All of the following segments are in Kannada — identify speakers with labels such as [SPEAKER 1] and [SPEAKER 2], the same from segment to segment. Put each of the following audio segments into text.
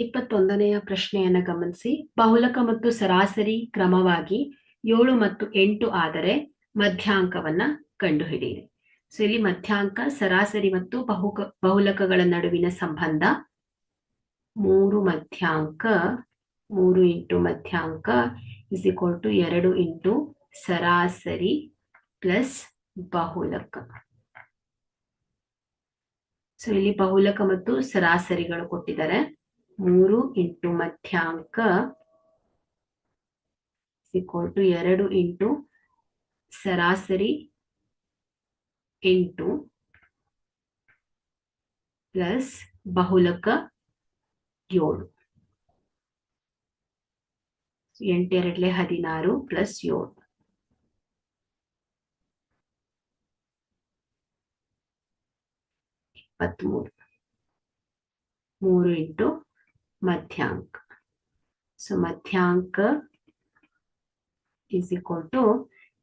[SPEAKER 1] 21ನೆಯ ಪ್ರಶ್ನೆಯನ್ನ ಗಮನಿಸಿ. ಬಹುಲಕ ಮತ್ತು ಸರಾಸರಿ ಕ್ರಮವಾಗಿ 7 ಮತ್ತು 8 ಆದರೆ ಮಧ್ಯಾಂಕವನ್ನ ಕಂಡುಹಿಡಿಯಿರಿ. ಸೊ ಇಲ್ಲಿ ಮಧ್ಯಾಂಕ, ಸರಾಸರಿ ಮತ್ತು ಬಹುಲಕಗಳ ನಡುವಿನ ಸಂಬಂಧ 3 ಮಧ್ಯಾಂಕ 3 ಇಂಟು ಮಧ್ಯಾಂಕ ಇಸ್ ಈಕ್ವಲ್ ಟು 2 ಇಂಟು ಸರಾಸರಿ ಪ್ಲಸ್ ಬಹುಲಕ. ಸೊ ಇಲ್ಲಿ ಬಹುಲಕ ಮತ್ತು ಸರಾಸರಿಗಳು ಕೊಟ್ಟಿದ್ದಾರೆ. 3 ಇಂಟು ಮಧ್ಯಾಂಕ ಈಕ್ವಲ್ ಟು 2 ಇಂಟು ಸರಾಸರಿ ಇಂಟು ಪ್ಲಸ್ ಬಹುಲಕ 7. 8 2 16 ಪ್ಲಸ್ 7. (23). 3 ಇಂಟು ಮಧ್ಯಾಂಕ. ಸೊ ಮಧ್ಯಾಂಕ ಈಸ್ ಈಕ್ವಲ್ ಟು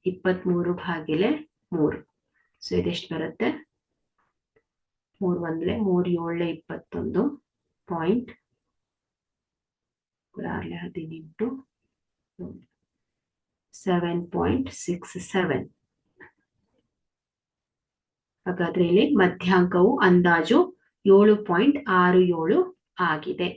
[SPEAKER 1] 23 ಭಾಗಿಲೆ 3. ಸೊ ಇದೆಷ್ಟು ಬರುತ್ತೆ? 3 1 3 7 21 ಪಾಯಿಂಟ್ 18 7.67. ಹಾಗಾದ್ರೆ ಇಲ್ಲಿ ಮಧ್ಯಾಂಕವು ಅಂದಾಜು 7.67 ಆಗಿದೆ.